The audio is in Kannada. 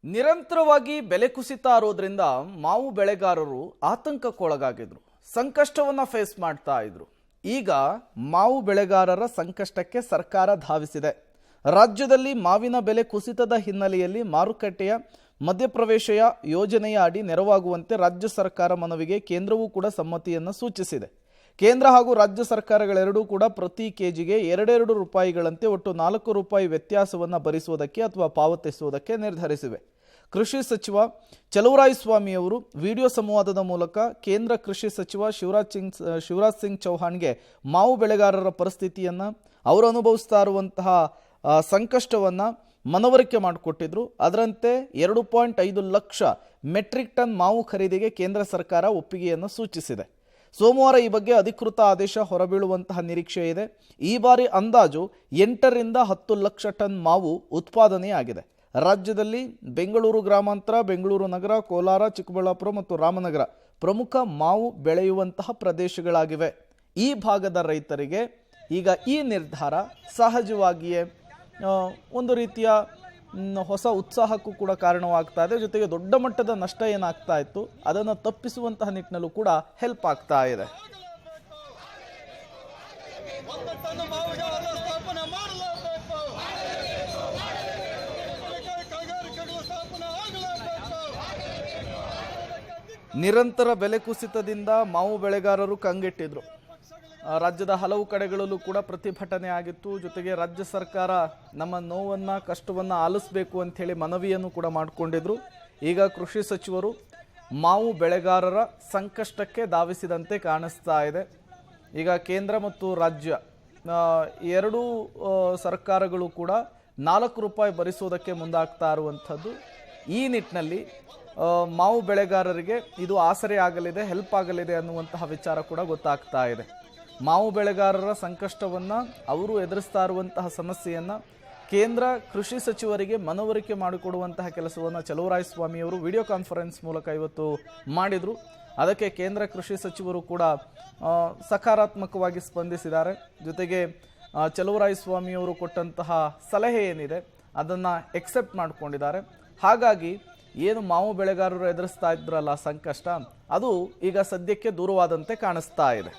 ನಿರಂತರವಾಗಿ ಬೆಲೆ ಕುಸಿತ ಇರೋದ್ರಿಂದ ಮಾವು ಬೆಳೆಗಾರರು ಆತಂಕಕ್ಕೊಳಗಾಗಿದ್ರು, ಸಂಕಷ್ಟವನ್ನ ಫೇಸ್ ಮಾಡ್ತಾ ಇದ್ರು. ಈಗ ಮಾವು ಬೆಳೆಗಾರರ ಸಂಕಷ್ಟಕ್ಕೆ ಸರ್ಕಾರ ಧಾವಿಸಿದೆ. ರಾಜ್ಯದಲ್ಲಿ ಮಾವಿನ ಬೆಲೆ ಕುಸಿತದ ಹಿನ್ನೆಲೆಯಲ್ಲಿ ಮಾರುಕಟ್ಟೆಯ ಮಧ್ಯಪ್ರವೇಶ ಯೋಜನೆಯ ಅಡಿ ನೆರವಾಗುವಂತೆ ರಾಜ್ಯ ಸರ್ಕಾರ ಮನವಿಗೆ ಕೇಂದ್ರವೂ ಕೂಡ ಸಮ್ಮತಿಯನ್ನು ಸೂಚಿಸಿದೆ. ಕೇಂದ್ರ ಹಾಗೂ ರಾಜ್ಯ ಸರ್ಕಾರಗಳೆರಡೂ ಕೂಡ ಪ್ರತಿ ಕೆಜಿಗೆ 2 ರೂಪಾಯಿಗಳಂತೆ ಒಟ್ಟು 4 ರೂಪಾಯಿ ವ್ಯತ್ಯಾಸವನ್ನು ಭರಿಸುವುದಕ್ಕೆ ಅಥವಾ ಪಾವತಿಸುವುದಕ್ಕೆ ನಿರ್ಧರಿಸಿವೆ. ಕೃಷಿ ಸಚಿವ ಚಲುವರಾಯಸ್ವಾಮಿ ಅವರು ವಿಡಿಯೋ ಸಂವಾದದ ಮೂಲಕ ಕೇಂದ್ರ ಕೃಷಿ ಸಚಿವ ಶಿವರಾಜ್ ಸಿಂಗ್ ಚೌಹಾಣ್ಗೆ ಮಾವು ಬೆಳೆಗಾರರ ಪರಿಸ್ಥಿತಿಯನ್ನು, ಅವರು ಅನುಭವಿಸ್ತಾ ಇರುವಂತಹ ಸಂಕಷ್ಟವನ್ನು ಮನವರಿಕೆ ಮಾಡಿಕೊಟ್ಟಿದ್ರು. ಅದರಂತೆ 2.5 ಲಕ್ಷ ಮೆಟ್ರಿಕ್ ಟನ್ ಮಾವು ಖರೀದಿಗೆ ಕೇಂದ್ರ ಸರ್ಕಾರ ಒಪ್ಪಿಗೆಯನ್ನು ಸೂಚಿಸಿದೆ. ಸೋಮವಾರ ಈ ಬಗ್ಗೆ ಅಧಿಕೃತ ಆದೇಶ ಹೊರಬೀಳುವಂತಹ ನಿರೀಕ್ಷೆ ಇದೆ. ಈ ಬಾರಿ ಅಂದಾಜು 8 ರಿಂದ 10 ಲಕ್ಷ ಟನ್ ಮಾವು ಉತ್ಪಾದನೆಯಾಗಿದೆ. ರಾಜ್ಯದಲ್ಲಿ ಬೆಂಗಳೂರು ಗ್ರಾಮಾಂತರ, ಬೆಂಗಳೂರು ನಗರ, ಕೋಲಾರ, ಚಿಕ್ಕಬಳ್ಳಾಪುರ ಮತ್ತು ರಾಮನಗರ ಪ್ರಮುಖ ಮಾವು ಬೆಳೆಯುವಂತಹ ಪ್ರದೇಶಗಳಾಗಿವೆ. ಈ ಭಾಗದ ರೈತರಿಗೆ ಈಗ ಈ ನಿರ್ಧಾರ ಸಹಜವಾಗಿಯೇ ಒಂದು ರೀತಿಯ ಹೊಸ ಉತ್ಸಾಹಕ್ಕೂ ಕೂಡ ಕಾರಣವಾಗ್ತಾ ಇದೆ. ಜೊತೆಗೆ ದೊಡ್ಡ ಮಟ್ಟದ ನಷ್ಟ ಏನಾಗ್ತಾ ಇತ್ತು ಅದನ್ನು ತಪ್ಪಿಸುವಂತಹ ನಿಟ್ಟಿನಲ್ಲೂ ಕೂಡ ಹೆಲ್ಪ್ ಆಗ್ತಾ ಇದೆ. ನಿರಂತರ ಬೆಲೆ ಕುಸಿತದಿಂದ ಮಾವು ಬೆಳೆಗಾರರು ಕಂಗೆಟ್ಟಿದ್ರು. ರಾಜ್ಯದ ಹಲವು ಕಡೆಗಳಲ್ಲೂ ಕೂಡ ಪ್ರತಿಭಟನೆ ಆಗಿತ್ತು. ಜೊತೆಗೆ ರಾಜ್ಯ ಸರ್ಕಾರ ನಮ್ಮ ನೋವನ್ನು, ಕಷ್ಟವನ್ನು ಆಲಿಸಬೇಕು ಅಂಥೇಳಿ ಮನವಿಯನ್ನು ಕೂಡ ಮಾಡಿಕೊಂಡಿದ್ರು. ಈಗ ಕೃಷಿ ಸಚಿವರು ಮಾವು ಬೆಳೆಗಾರರ ಸಂಕಷ್ಟಕ್ಕೆ ಧಾವಿಸಿದಂತೆ ಕಾಣಿಸ್ತಾ ಇದೆ. ಈಗ ಕೇಂದ್ರ ಮತ್ತು ರಾಜ್ಯ ಎರಡೂ ಸರ್ಕಾರಗಳು ಕೂಡ 4 ರೂಪಾಯಿ ಭರಿಸೋದಕ್ಕೆ ಮುಂದಾಗ್ತಾ ಇರುವಂಥದ್ದು. ಈ ನಿಟ್ಟಿನಲ್ಲಿ ಮಾವು ಬೆಳೆಗಾರರಿಗೆ ಇದು ಆಸರೆ ಆಗಲಿದೆ, ಹೆಲ್ಪ್ ಆಗಲಿದೆ ಅನ್ನುವಂತಹ ವಿಚಾರ ಕೂಡ ಗೊತ್ತಾಗ್ತಾ ಇದೆ. ಮಾವು ಬೆಳೆಗಾರರ ಸಂಕಷ್ಟವನ್ನು, ಅವರು ಎದುರಿಸ್ತಾ ಇರುವಂತಹ ಸಮಸ್ಯೆಯನ್ನು ಕೇಂದ್ರ ಕೃಷಿ ಸಚಿವರಿಗೆ ಮನವರಿಕೆ ಮಾಡಿಕೊಡುವಂತಹ ಕೆಲಸವನ್ನು ಚಲುವರಾಯಸ್ವಾಮಿಯವರು ವಿಡಿಯೋ ಕಾನ್ಫರೆನ್ಸ್ ಮೂಲಕ ಇವತ್ತು ಮಾಡಿದರು. ಅದಕ್ಕೆ ಕೇಂದ್ರ ಕೃಷಿ ಸಚಿವರು ಕೂಡ ಸಕಾರಾತ್ಮಕವಾಗಿ ಸ್ಪಂದಿಸಿದ್ದಾರೆ. ಜೊತೆಗೆ ಚಲುವರಾಯಸ್ವಾಮಿಯವರು ಕೊಟ್ಟಂತಹ ಸಲಹೆ ಏನಿದೆ ಅದನ್ನು ಎಕ್ಸೆಪ್ಟ್ ಮಾಡಿಕೊಂಡಿದ್ದಾರೆ. ಹಾಗಾಗಿ ಏನು ಮಾವು ಬೆಳೆಗಾರರು ಎದುರಿಸ್ತಾ ಇದ್ರಲ್ಲ ಸಂಕಷ್ಟ, ಅದು ಈಗ ಸದ್ಯಕ್ಕೆ ದೂರವಾದಂತೆ ಕಾಣಿಸ್ತಾ ಇದೆ.